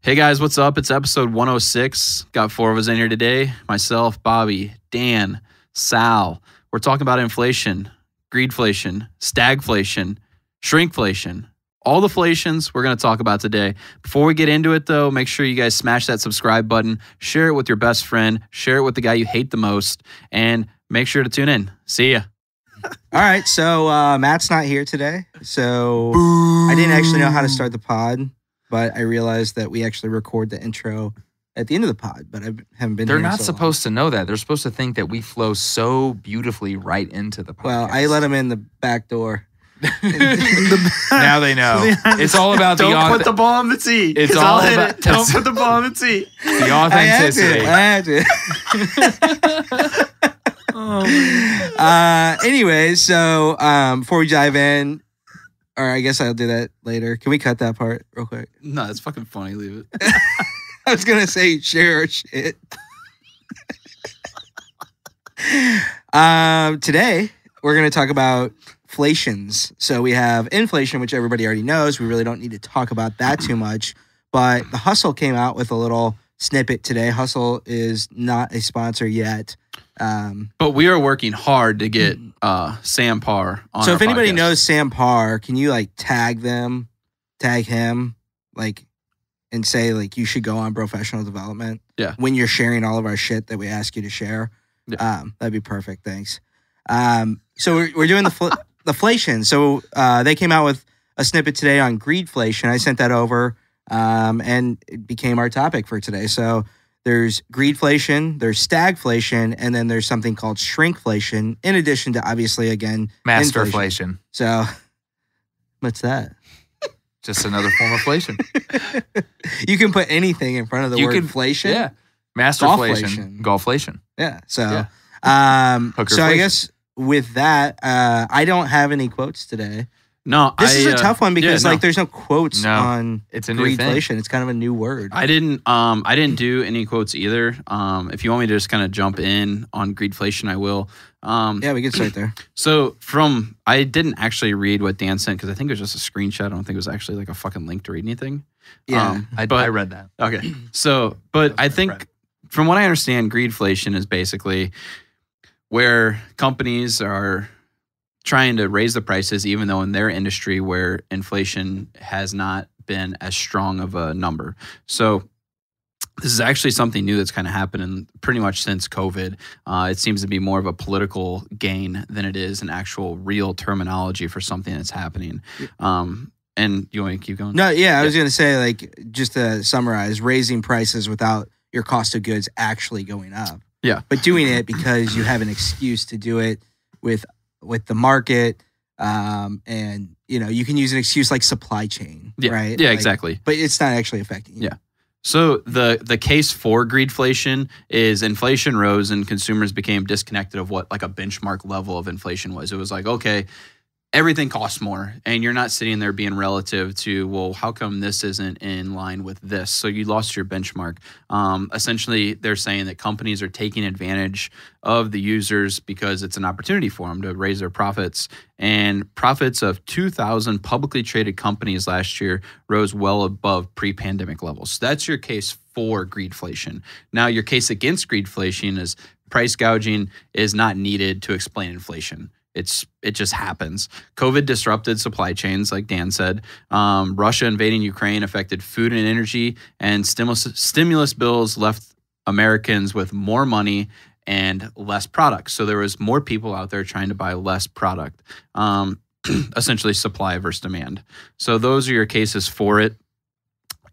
Hey guys, what's up? It's episode 106. Got 4 of us in here today. Myself, Bobby, Dan, Sal. We're talking about inflation, greedflation, stagflation, shrinkflation. All the flations we're going to talk about today. Before we get into it, though, make sure you guys smash that subscribe button, share it with your best friend, share it with the guy you hate the most, and make sure to tune in. See ya. All right, so Matt's not here today, so I didn't actually know how to start the pod, but I realized that we actually record the intro at the end of the pod, but I haven't been They're here not so supposed to know that. They're supposed to think that we flow so beautifully right into the podcast. Well, I let him in the back door. Now they know. It's all about Don't put the ball on the tee. It's all about Don't put the ball on the tee. the authenticity. I had to. Anyway, so before we dive in, or I guess I'll do that later. Can we cut that part real quick? No, it's fucking funny. Leave it. I was gonna say share our shit. Today we're gonna talk about inflations. So we have inflation, which everybody already knows. We really don't need to talk about that too much. But the Hustle came out with a little snippet today. Hustle is not a sponsor yet. But we are working hard to get Sam Parr on So our if anybody podcast. knows Sam Parr, can you like tag them, tag him, like, and say like you should go on professional development? Yeah. When you're sharing all of our shit that we ask you to share. Yeah. That'd be perfect. Thanks. So we're doing the deflation. So they came out with a snippet today on greedflation. I sent that over, and it became our topic for today. So there's greedflation, there's stagflation, and then there's something called shrinkflation, in addition to obviously, again, Masterflation. So what's that? Just another form of inflation. You can put anything in front of the word inflation. Yeah. Masterflation. Golflation. Yeah. So, Yeah. so I guess with that, I don't have any quotes today. No, This is a tough one because yeah, no. like there's no quotes on It's a new thing. greedflation. It's kind of a new word. I didn't do any quotes either. If you want me to just kind of jump in on greedflation, I will. Yeah, we can start there. So I didn't actually read what Dan sent because I think it was just a screenshot. I don't think it was actually like a fucking link to read anything. Yeah. I read that. Okay. So, but I think from what I understand, greedflation is basically where companies are trying to raise the prices, even though in their industry where inflation has not been as strong of a number. So this is actually something new that's kind of happening pretty much since COVID. It seems to be more of a political gain than it is an actual real terminology for something that's happening. And you want me to keep going? No, yeah, I was going to say, like, just to summarize, raising prices without your cost of goods actually going up. Yeah. But doing it because you have an excuse to do it with the market, and, you know, you can use an excuse like supply chain, Yeah. right? Yeah, Like, exactly. But it's not actually affecting you. Yeah. So the case for greedflation is inflation rose and consumers became disconnected of what like a benchmark level of inflation was. It was like, okay, everything costs more and you're not sitting there being relative to, well, how come this isn't in line with this? So you lost your benchmark. Essentially, they're saying that companies are taking advantage of the users because it's an opportunity for them to raise their profits. And profits of 2,000 publicly traded companies last year rose well above pre-pandemic levels. So that's your case for greedflation. Now, your case against greedflation is price gouging is not needed to explain inflation. It just happens. COVID disrupted supply chains, like Dan said. Russia invading Ukraine affected food and energy, and stimulus bills left Americans with more money and less products. So there was more people out there trying to buy less product. Essentially, supply versus demand. So those are your cases for it.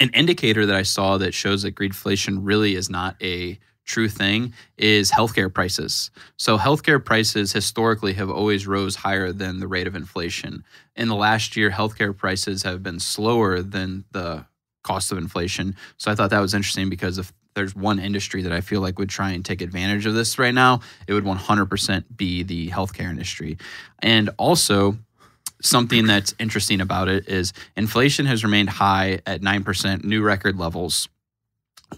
An indicator that I saw that shows that greedflation really is not a true thing is healthcare prices. So healthcare prices historically have always rose higher than the rate of inflation. In the last year, healthcare prices have been slower than the cost of inflation. So I thought that was interesting because if there's one industry that I feel like would try and take advantage of this right now, it would 100% be the healthcare industry. And also, something that's interesting about it is inflation has remained high at 9%, new record levels,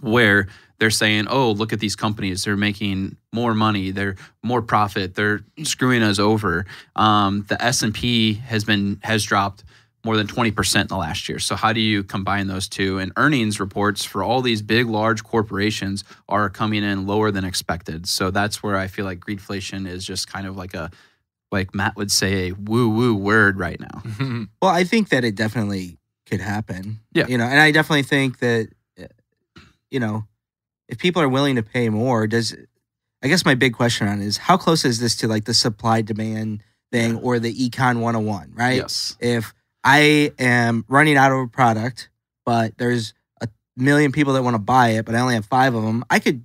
where they're saying, oh, look at these companies. They're making more money. They're more profit. They're screwing us over. The S&P has dropped more than 20% in the last year. So how do you combine those two? And earnings reports for all these big, large corporations are coming in lower than expected. So that's where I feel like greedflation is just kind of like Matt would say, a woo-woo word right now. Well, I think that it definitely could happen. Yeah. And I definitely think that, if people are willing to pay more, I guess my big question on it is how close is this to like the supply demand thing or the Econ 101, right? Yes. If I am running out of a product, but there's a million people that want to buy it, but I only have 5 of them, I could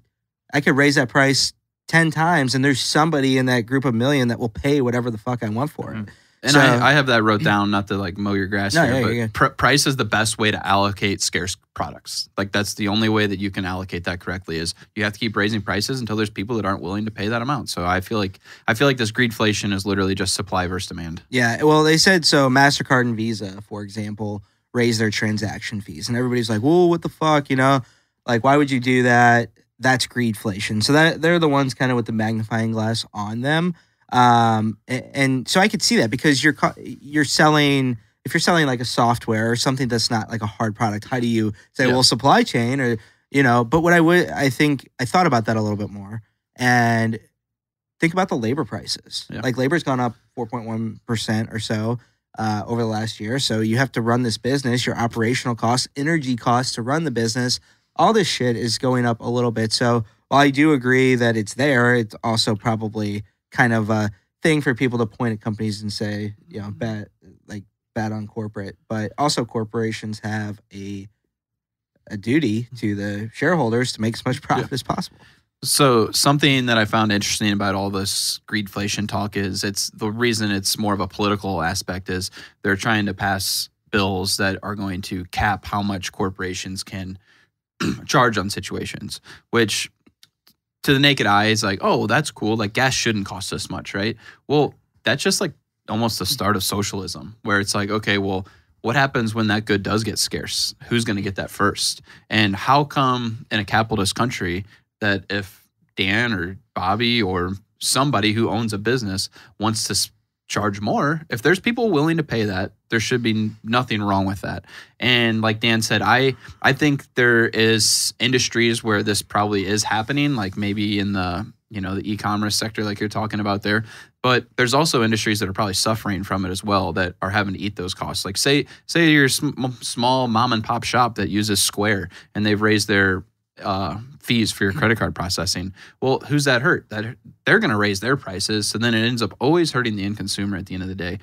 raise that price 10 times, and there's somebody in that group of million that will pay whatever the fuck I want for it. And So- I have that wrote down, not to like mow your grass No, here, yeah, but you're price is the best way to allocate scarce products. Like that's the only way that you can allocate that correctly is you have to keep raising prices until there's people that aren't willing to pay that amount. So I feel like this greedflation is literally just supply versus demand. Yeah, well, they said so. MasterCard and Visa, for example, raised their transaction fees, and everybody's like, "Whoa, what the fuck?" Like, why would you do that? That's greedflation. So that they're the ones kind of with the magnifying glass on them. And so I could see that because you're selling. If you're selling like a software or something that's not like a hard product, how do you say, well, supply chain or But what I thought about that a little bit more and think about the labor prices. Yeah. Like labor's gone up 4.1% or so over the last year. So you have to run this business, your operational costs, energy costs to run the business. All this shit is going up a little bit. So while I do agree that it's there, it's also probably kind of a thing for people to point at companies and say, bad on corporate. But also corporations have a duty to the shareholders to make as much profit as possible. So something that I found interesting about all this greedflation talk is it's the reason it's more of a political aspect is they're trying to pass bills that are going to cap how much corporations can charge on situations, which to the naked eye is like, oh, that's cool. Like gas shouldn't cost this much, right? Well, that's just like almost the start of socialism where it's like, okay, well, what happens when that good does get scarce? Who's going to get that first? And how come in a capitalist country that if Dan or Bobby or somebody who owns a business wants to charge more, if there's people willing to pay that, there should be nothing wrong with that. And like Dan said, I think there is industries where this probably is happening, like maybe in the the e-commerce sector like you're talking about there. But there's also industries that are probably suffering from it as well that are having to eat those costs. Like say you're a small mom and pop shop that uses Square and they've raised their fees for your credit card processing. Well, who's that hurt? That they're going to raise their prices. So then it ends up always hurting the end consumer at the end of the day.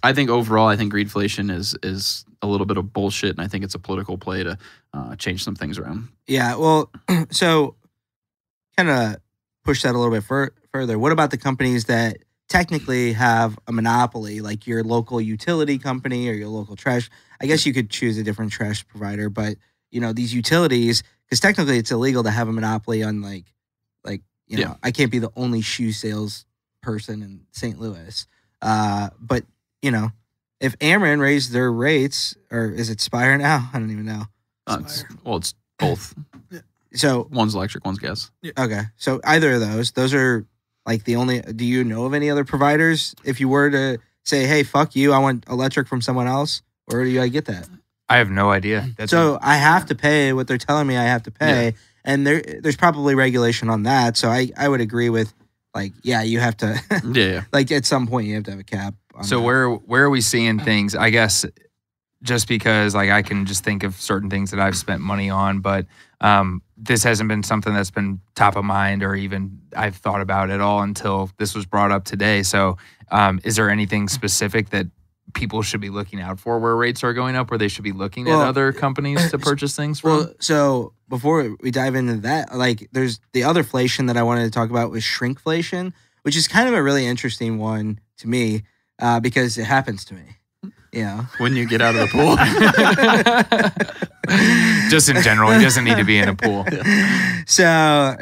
I think overall, greedflation is a little bit of bullshit. And I think it's a political play to change some things around. Yeah. Well, so kind of push that a little bit further. What about the companies that technically have a monopoly, like your local utility company or your local trash? I guess you could choose a different trash provider, but these utilities, because technically it's illegal to have a monopoly on I can't be the only shoe sales person in St. Louis. But if Ameren raised their rates, or is it Spire now? I don't even know. It's both. So One's electric, one's gas. okay, so either of those are like the only. Do you know of any other providers? If you were to say, "Hey, fuck you, I want electric from someone else," where do I get that? I have no idea. I have to pay what they're telling me I have to pay, and there's probably regulation on that. So I would agree with you have to. Yeah. Like at some point you have to have a cap. So where are we seeing things? I guess just because I can just think of certain things that I've spent money on, but this hasn't been something that's been top of mind or even I've thought about at all until this was brought up today. So is there anything specific that people should be looking out for where rates are going up, where they should be looking at other companies to purchase things from? Well, so before we dive into that, there's the other inflation that I wanted to talk about was shrinkflation, which is kind of a really interesting one to me because it happens to me. When you get out of the pool. Just in general, he doesn't need to be in a pool. So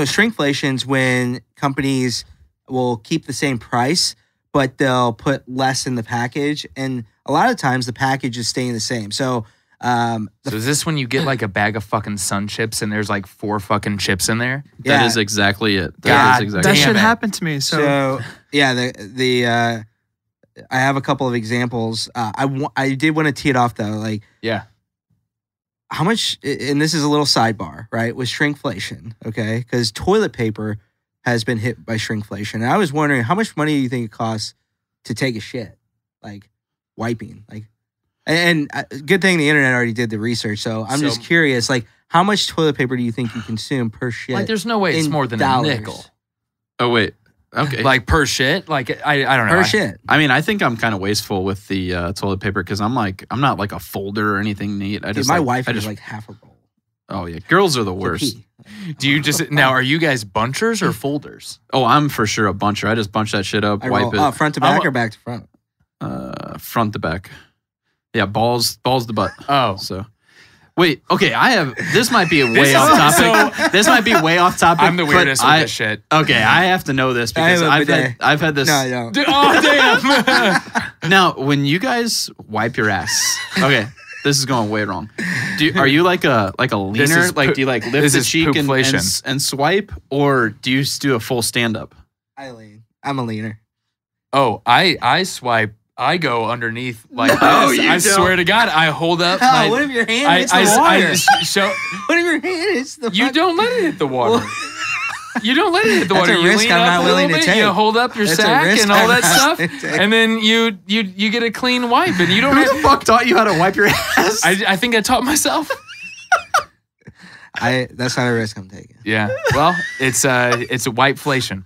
shrinkflation's when companies will keep the same price, but they'll put less in the package. And a lot of times the package is staying the same. So so is this when you get a bag of fucking Sun chips and there's 4 fucking chips in there? Yeah. That is exactly it. God, That is That exactly shit it. happened to me. So yeah, the I have a couple of examples. I did want to tee it off though. Like, Yeah. how much? And this is a little sidebar, right? With shrinkflation, okay? Because toilet paper has been hit by shrinkflation. And I was wondering, how much money do you think it costs to take a shit, like wiping, like? And good thing the internet already did the research. So I'm just curious, like, how much toilet paper do you think you consume per shit? Like, there's no way it's in more than dollars? a nickel. Oh wait. Okay. Like per shit? Like I don't know. Per shit. I mean, I think I'm kind of wasteful with the toilet paper because I'm not like a folder or anything neat. I Dude, just my like, wife I is just like half a roll. Oh yeah, girls are the to worst. pee. Do you just now? Are you guys bunchers or folders? Oh, I'm for sure a buncher. I just bunch that shit up, I wipe roll it front to back or back to front. front to back. Yeah, balls to butt. Oh, So, wait. Okay, this might be way This off is- topic. This might be way off topic. I'm the but weirdest with this shit. Okay, I have to know this because I have a bidet. I've had this. No, I don't. Oh damn! Now, when you guys wipe your ass, okay, this is going way wrong. Are you like a This leaner? is Like, poop- do you like lift this the is cheek and poopflation. swipe, or do you do a full stand up? I lean. I'm a leaner. Oh, I swipe. I go underneath like No, this. you I don't. swear to God, I hold up. Oh, my, what if your hand I, hits the I, water? I show. What if your hand hits the You fuck- don't let it hit the water. You don't let it hit the That's water. a You risk lean I'm up not a willing little to bit, take. You hold up your That's a sack risk and all I'm that not stuff, willing to take. and then you get a clean wipe, and you don't. Who Have, the fuck taught you how to wipe your ass? I think I taught myself. That's not a risk I'm taking. Yeah. Well, it's a whiteflation.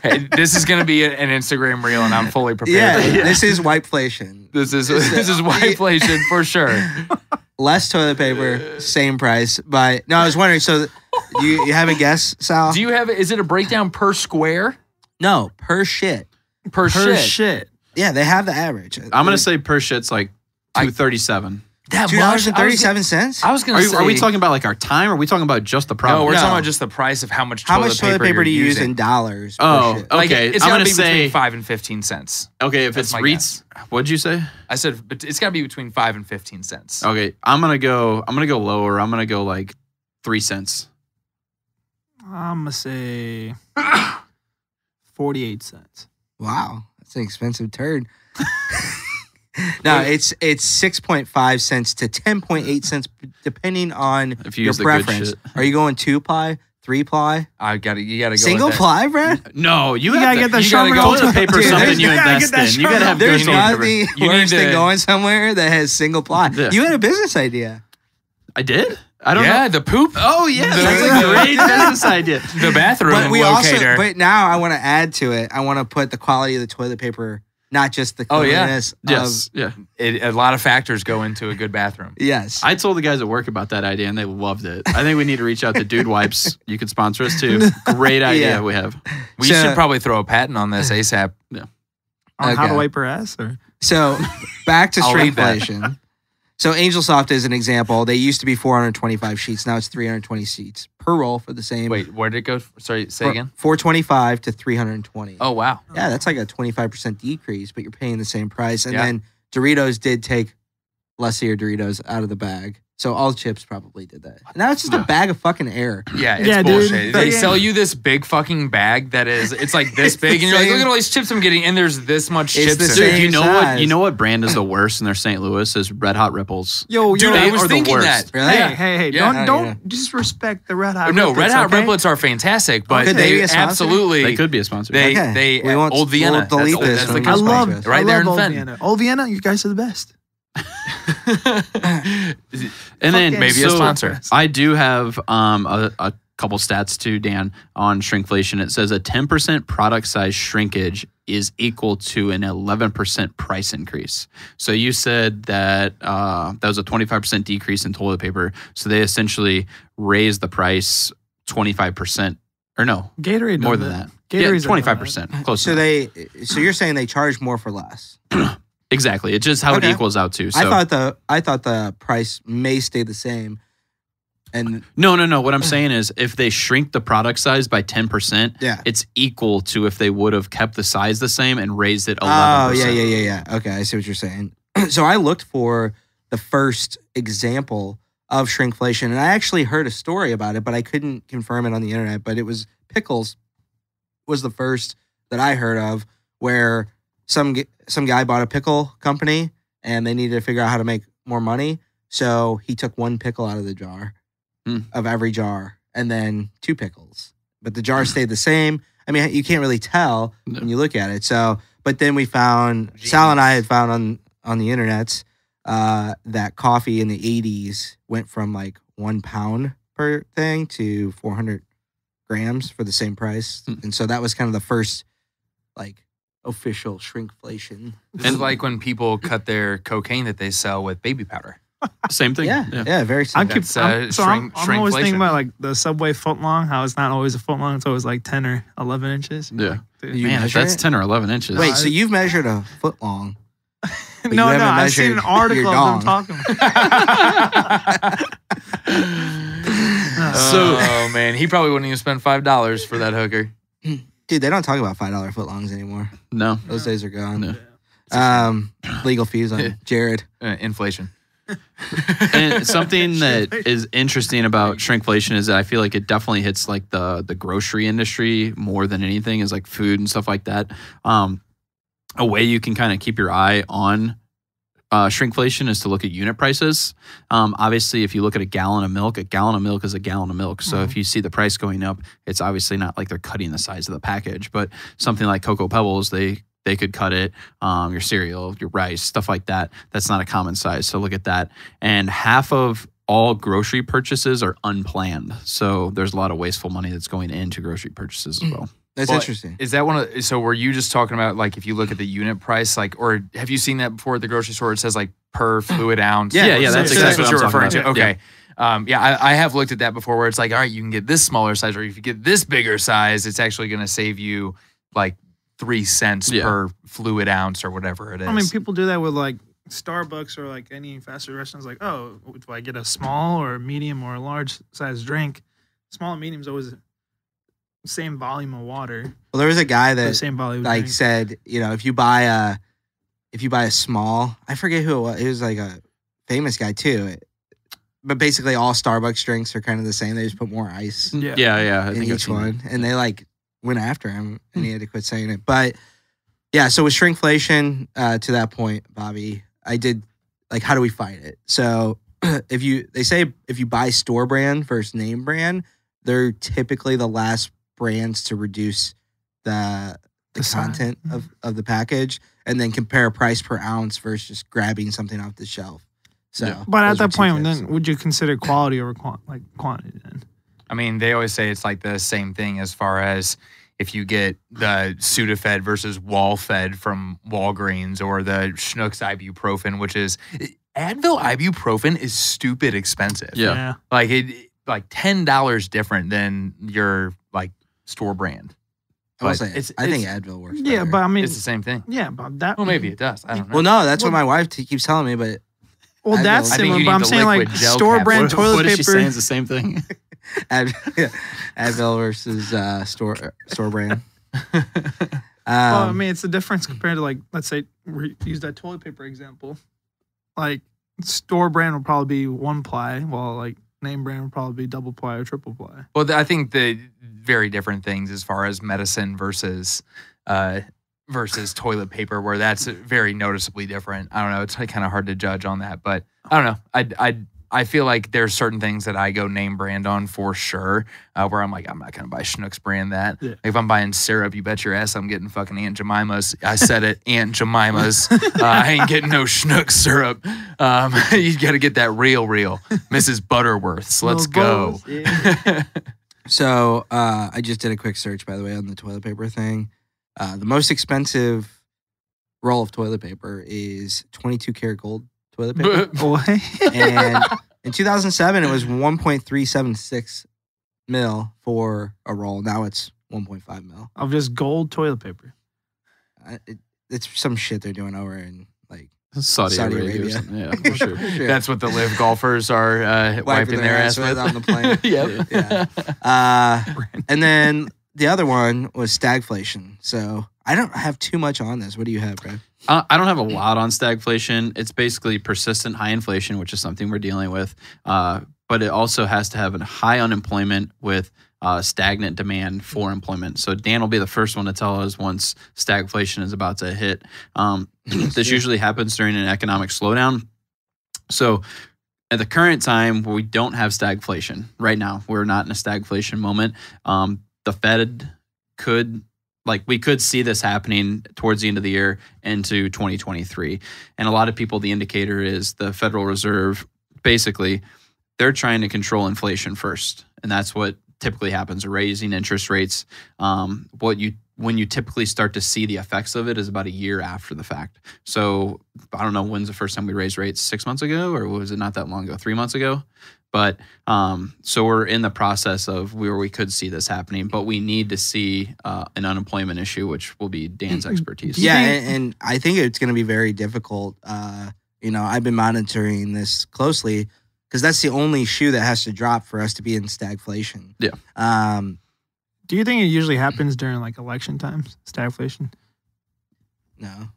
Hey, this is gonna be an Instagram reel, and I'm fully prepared. Yeah, for that. this is whiteflation. This is whiteflation for sure. Less toilet paper, same price. But no, I was wondering. So, you have a guess, Sal? Do you have? Is it a breakdown per square? No, per shit. Per shit. shit. Yeah, they have the average. I'm gonna say per shit's like $2.37. That $2.37. I was gonna say. Are we talking about like our time? Or are we talking about just the product? No, we're No. talking about just the price of how much How toilet much toilet paper you're do you use using. in dollars? Oh, per shit? Like, okay. it's I'm gotta gonna be say between 5 and 15 cents. okay. If That's it's my REITs, what'd you say? I said, but it's got to be between 5 and 15 cents. Okay, I'm gonna go lower. I'm gonna go like 3 cents. I'm gonna say 48 cents. Wow, that's an expensive turd. No, it's 6.5 cents to 10.8 cents depending on If you your use the good preference. shit. Are you going 2-ply, 3-ply, You gotta go single with that. ply, Brad? No, you You have gotta to, get the you gotta Charmin go Ultra. toilet paper. Dude, Something there's- you you gotta invest get that in. You gotta have There's good toilet paper. nothing You need worse than to- going somewhere that has single ply. Yeah. You had a business idea. I did. I don't know. Yeah, the poop. Oh yeah, The- that's a great business idea. The bathroom But we locator. but now I want to add to it. I want to put the quality of the toilet paper, not just the Oh, yeah. cleanliness Yes, yeah. A lot of factors go into a good bathroom. Yes. I told the guys at work about that idea and they loved it. I think we need to reach out to Dude Wipes. You could sponsor us too. Great idea Yeah. we have. We So- should probably throw a patent on this ASAP. On how to Okay. wipe her ass? Or? So back to I'll leave that. shrinkflation. So Angel Soft is an example. They used to be 425 sheets. Now it's 320 sheets per roll for the same. Wait, where did it go? Sorry, say again. 425 to 320. Oh, wow. Yeah, that's like a 25% decrease, but you're paying the same price. And Yeah. then Doritos did take Lussier Doritos out of the bag. So all chips probably did that. Now it's just a bag of fucking air. Yeah, it's Yeah, dude. bullshit. They Yeah. sell you this big fucking bag that is, it's like this It's the big, and you're like, same- look at all these chips I'm getting, and there's this much It's chips the in same it. Dude, you know size. what brand is the worst in their St. Louis is Red Hot Ripples. Yo, Dude, yo, I they was are the thinking worst. that. Really? hey, hey, Yeah. don't disrespect the Red Hot. No, Red Riplets, Hot okay? Riplets are fantastic, but Could they be a sponsor? absolutely They could be a sponsor. They Okay. they We won't- Old Vienna. we'll delete this That's when the we I sponsor love us. right I there love in Old Fenton. Vienna. Old Vienna, you guys are the best. And then Fucking maybe a so sponsor. I do have a couple stats too, Dan, on shrinkflation. It says a 10% product size shrinkage is equal to an 11% price increase. So you said that that was a 25% decrease in toilet paper. So they essentially raised the price 25%, or no, Gatorade more does than that. Gatorade's Yeah, 25%. Close So to that. so you're saying they charge more for less. Exactly. It's just how Okay. it equals out to. So I thought the price may stay the same. And no. What I'm saying is if they shrink the product size by 10%, yeah. it's equal to if they would have kept the size the same and raised it 11%. Oh, yeah. Okay, I see what you're saying. So I looked for the first example of shrinkflation, and I actually heard a story about it, but I couldn't confirm it on the internet. But it was Pickles was the first that I heard of where some guy bought a pickle company and they needed to figure out how to make more money. So he took one pickle out of the jar of every jar and then 2 pickles. But the jar stayed the same. I mean, you can't really tell when you look at it. So, but then we found, Sal and I had found on the internet that coffee in the 80s went from like 1 pound per thing to 400 grams for the same price. And so that was kind of the first like official shrinkflation. This is like when people cut their cocaine that they sell with baby powder. Same thing. Yeah, very I similar. keep, I'm always thinking about like the Subway footlong, how it's not always a footlong, it's always like 10 or 11 inches. Yeah. Like, dude. You Man, if measure that's it? 10 or 11 inches. Wait, so you've measured a foot long? but you No, haven't I've seen an measured article your of them dong. talking about Oh man, he probably wouldn't even spend $5 for that hooker. Dude, they don't talk about $5 footlongs anymore. No. Those days are gone. No. Legal fees on Jared. Inflation. And something that is interesting about shrinkflation is that I feel like it definitely hits like the grocery industry more than anything, is like food and stuff like that. A way you can kind of keep your eye on shrinkflation is to look at unit prices. Obviously, if you look at a gallon of milk is a gallon of milk. So if you see the price going up, it's obviously not like they're cutting the size of the package. But something like Cocoa Pebbles, they could cut it. Your cereal, your rice, stuff like that. That's not a common size. So look at that. And half of all grocery purchases are unplanned. So there's a lot of wasteful money that's going into grocery purchases as well. That's Well, interesting. Is that one of, so were you just talking about like if you look at the unit price, like, or have you seen that before at the grocery store? It says like per fluid ounce. Yeah, that's exactly what what you're I'm talking referring to. about. Okay. I have looked at that before where it's like, all right, you can get this smaller size, or if you get this bigger size, it's actually going to save you like 3 cents per fluid ounce or whatever it is. I mean, people do that with like Starbucks or like any fast food restaurants. Like, oh, do I get a small or a medium or a large size drink? Small and medium is always the same volume of water. Well, there was a guy The that same volume. of like drink. said, you know, if you buy a small, I forget who it was. It was like a famous guy too. But basically, all Starbucks drinks are kind of the same. They just put more ice Yeah. Yeah. I in think I've each seen one, and they like went after him, and he had to quit saying it. But yeah, so with shrinkflation, to that point, Bobby, I did like, how do we fight it? So they say if you buy store brand versus name brand, they're typically the last brands to reduce the size. content of the package, and then compare price per ounce versus just grabbing something off the shelf. So, Yeah. But at those are that two point, tips. then would you consider quality over quantity then? I mean, they always say it's like the same thing as far as if you get the Sudafed versus Wall-Fed from Walgreens, or the Schnucks ibuprofen, which is Advil ibuprofen is stupid expensive. Yeah. Like $10 different than your like store brand. I will But say, it's- I think it's- Advil works. Yeah, better. but I mean, It's the same thing. yeah, but that. Well, maybe it does. I don't know. Well, no, that's what my wife keeps telling me, but Well, Advil. that's I think similar, you but need I'm the saying like liquid gel store cap. brand toilet What is she paper. saying? It's the same thing. Advil versus store brand. Well, I mean, it's the difference compared to like, let's say, use that toilet paper example. Like, store brand would probably be 1 ply, while like name brand would probably be double ply or triple ply. Well, I think the very different things as far as medicine versus toilet paper, where that's very noticeably different. I don't know. It's kind of hard to judge on that, but I don't know. I feel like there's certain things that I go name brand on for sure, where I'm like, I'm not gonna buy Schnucks brand that. Yeah. Like, if I'm buying syrup, you bet your ass I'm getting fucking Aunt Jemima's. I said it, Aunt Jemima's. I ain't getting no Schnucks syrup. You got to get that real Mrs. Butterworth's. Let's go. Those bowls, yeah. So I just did a quick search, by the way, on the toilet paper thing. The most expensive roll of toilet paper is 22 karat gold toilet paper. Boy. And in 2007, it was 1.376 mil for a roll. Now it's 1.5 mil. Of just gold toilet paper. It's some shit they're doing over in like Saudi Saudi Arabia. Or Arabia. something. Yeah, for sure. Sure. That's what the live golfers are wiping their ass with on the plane. Yep. Yeah. And then the other one was stagflation. So I don't have too much on this. What do you have, Brad? I don't have a lot on stagflation. It's basically persistent high inflation, which is something we're dealing with. But it also has to have a high unemployment with stagnant demand for employment. So Dan will be the first one to tell us once stagflation is about to hit. This usually happens during an economic slowdown. So at the current time, we don't have stagflation right now. We're not in a stagflation moment. The Fed we could see this happening towards the end of the year into 2023. And a lot of people, the indicator is the Federal Reserve, basically, they're trying to control inflation first. And that's what typically happens, raising interest rates. When you typically start to see the effects of it is about a year after the fact. So I don't know, when's the first time we raised rates? 6 months ago, or was it not that long ago? 3 months ago? But so we're in the process of where we could see this happening, but we need to see an unemployment issue, which will be Dan's expertise. Yeah, and I think it's going to be very difficult. I've been monitoring this closely because that's the only shoe that has to drop for us to be in stagflation. Yeah. Do you think it usually happens during like election times, stagflation? No.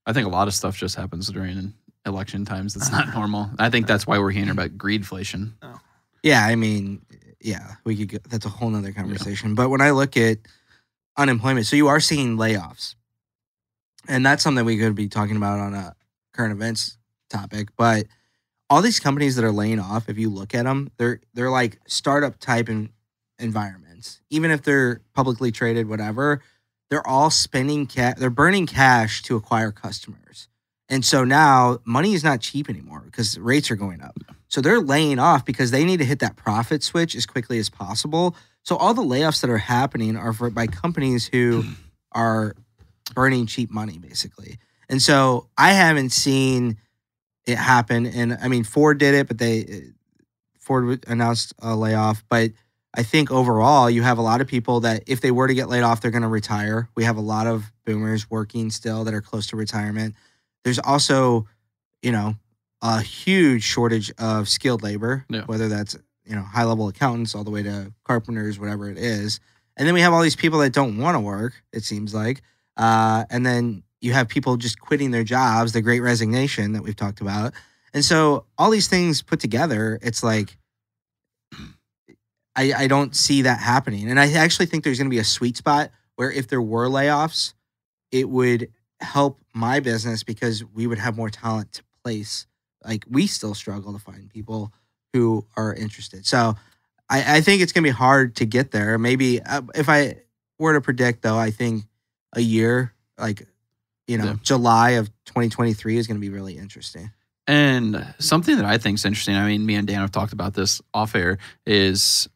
I think a lot of stuff just happens during election times. That's not normal. I think that's why we're hearing about greedflation. Oh. Yeah, I mean, we could go, that's a whole nother conversation. Yeah. But when I look at unemployment, so you are seeing layoffs. And that's something we could be talking about on a current events topic. But all these companies that are laying off, if you look at them, they're like startup type environments. Even if they're publicly traded, whatever, they're all spending they're burning cash to acquire customers. And so now money is not cheap anymore because rates are going up. So they're laying off because they need to hit that profit switch as quickly as possible. So all the layoffs that are happening are by companies who are burning cheap money, basically. And so I haven't seen it happen. And I mean, Ford did it, but Ford announced a layoff. But I think overall, you have a lot of people that if they were to get laid off, they're going to retire. We have a lot of boomers working still that are close to retirement. There's also, a huge shortage of skilled labor, whether that's, high-level accountants all the way to carpenters, whatever it is. And then we have all these people that don't want to work, it seems like. And then you have people just quitting their jobs, the great resignation that we've talked about. And so all these things put together, it's like, I don't see that happening. And I actually think there's going to be a sweet spot where if there were layoffs, it would help my business because we would have more talent to place. Like we still struggle to find people who are interested. So I think it's going to be hard to get there. Maybe if I were to predict though, I think a year, July of 2023 is going to be really interesting. And something that I think is interesting, I mean, me and Dan have talked about this off air, is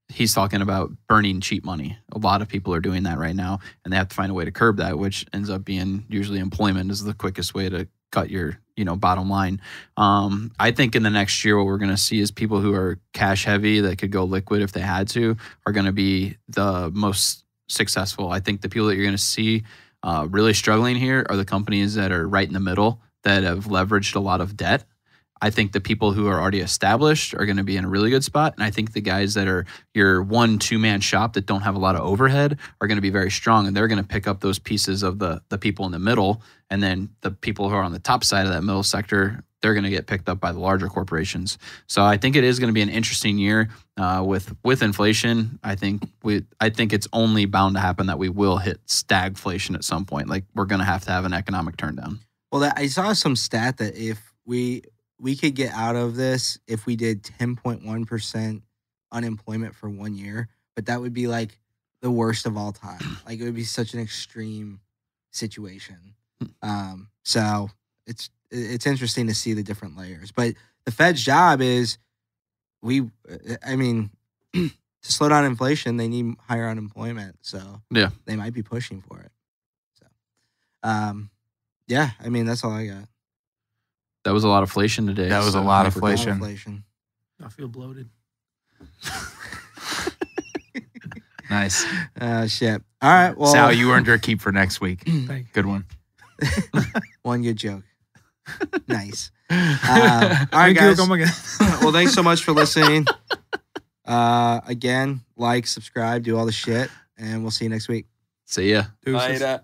he's talking about burning cheap money. A lot of people are doing that right now, and they have to find a way to curb that, which ends up being usually employment is the quickest way to cut your, bottom line. I think in the next year, what we're going to see is people who are cash heavy that could go liquid if they had to are going to be the most successful. I think the people that you're going to see really struggling here are the companies that are right in the middle that have leveraged a lot of debt. I think the people who are already established are going to be in a really good spot. And I think the guys that are your 1-2-man shop that don't have a lot of overhead are going to be very strong. And they're going to pick up those pieces of the people in the middle. And then the people who are on the top side of that middle sector, they're going to get picked up by the larger corporations. So I think it is going to be an interesting year with inflation. I think it's only bound to happen that we will hit stagflation at some point. Like we're going to have an economic turndown. Well, I saw some stat that if we could get out of this if we did 10.1% unemployment for 1 year, but that would be like the worst of all time. Like it would be such an extreme situation. So it's interesting to see the different layers. But the Fed's job is to slow down inflation, they need higher unemployment. So they might be pushing for it. So, that's all I got. That was a lot of inflation today. That was a lot of inflation. I feel bloated. Nice. Shit. All right. Well, Sal, you earned your keep for next week. Thank you. Good one. One good joke. Nice. All right, guys. Well, thanks so much for listening. Again, like, subscribe, do all the shit, and we'll see you next week. See ya. Later.